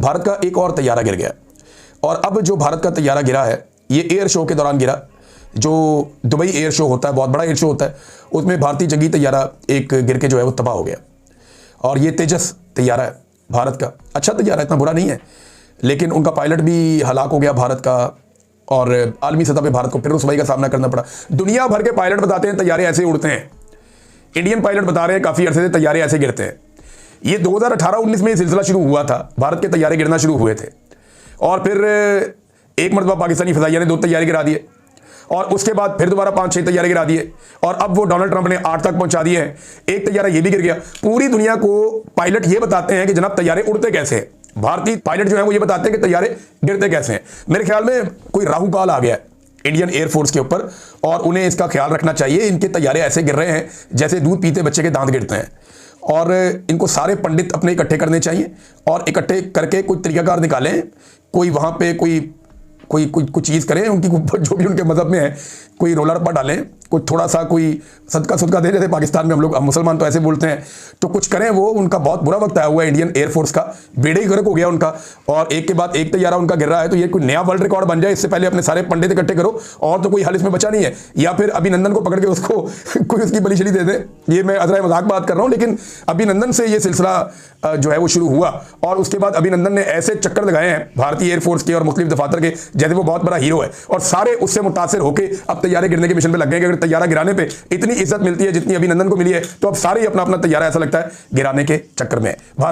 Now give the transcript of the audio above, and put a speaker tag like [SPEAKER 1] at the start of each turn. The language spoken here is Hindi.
[SPEAKER 1] भारत का एक और तैयारा गिर गया और अब जो भारत का तैयारा गिरा है ये एयर शो के दौरान गिरा। जो दुबई एयर शो होता है, बहुत बड़ा एयर शो होता है, उसमें भारतीय जंगी तैयारा एक गिर के जो है वो तबाह हो गया। और ये तेजस तैयारा है भारत का, अच्छा तैयारा, इतना बुरा नहीं है, लेकिन उनका पायलट भी हलाक हो गया भारत का और आलमी सतह पे भारत को फिर रुसवाई का सामना करना पड़ा। दुनिया भर के पायलट बताते हैं तैयारे ऐसे उड़ते हैं, इंडियन पायलट बता रहे हैं काफ़ी अरसे से तैयारे ऐसे गिरते हैं। ये 2018-19 में ये सिलसिला शुरू हुआ था, भारत के तैयारे गिरना शुरू हुए थे और फिर एक मरतबा पाकिस्तानी फ़िज़ाइया ने 2 तैयारे गिरा दिए और उसके बाद फिर दोबारा 5-6 तैयारे गिरा दिए और अब वो डोनाल्ड ट्रंप ने 8 तक पहुंचा दिए हैं। एक तैयारा ये भी गिर गया। पूरी दुनिया को पायलट ये बताते हैं कि जनाब तैयारे उड़ते कैसे हैं। भारतीय पायलट जो है वो ये बताते हैं कि तैयारे गिरते कैसे हैं। मेरे ख्याल में कोई राहु काल आ गया है इंडियन एयरफोर्स के ऊपर और उन्हें इसका ख्याल रखना चाहिए। इनके तैयारे ऐसे गिर रहे हैं जैसे दूध पीते बच्चे के दांत गिरते हैं और इनको सारे पंडित अपने इकट्ठे करने चाहिए और इकट्ठे करके कुछ तरीकाकार निकालें। कोई वहाँ पे कोई कुछ चीज़ करें, उनकी जो भी उनके मज़हब में है, कोई रोला रप्पा डालें, कुछ थोड़ा सा कोई सदका दें, जैसे पाकिस्तान में हम मुसलमान तो ऐसे बोलते हैं, तो कुछ करें। वो उनका बहुत बुरा वक्त आया हुआ है इंडियन एयरफोर्स का, बेड़े ही गर्क हो गया उनका और एक के बाद एक तैयारा उनका गिर रहा है। तो ये कोई नया वर्ल्ड रिकॉर्ड बन जाए, इससे पहले अपने सारे पंडित इकट्ठे करो और तो कोई हल इसमें बचा नहीं है। या फिर अभिनंदन को पकड़ के उसको कोई उसकी बलि छली दे दे। ये मैं अजरा मजाक बात कर रहा हूँ, लेकिन अभिनंदन से ये सिलसिला जो है वो शुरू हुआ और उसके बाद अभिनंदन ने ऐसे चक्कर लगाए हैं भारतीय एयरफोर्स के और मुख्तलिफ दफातर के जैसे वो बहुत बड़ा हीरो है और सारे उससे मुतासिर होकर अब तैयारे गिरने के मिशन पे लग गए। अगर तैयारा गिराने पे इतनी इज्जत मिलती है जितनी अभिनंदन को मिली है, तो अब सारे अपना अपना तैयारा ऐसा लगता है गिराने के चक्कर में है। भारत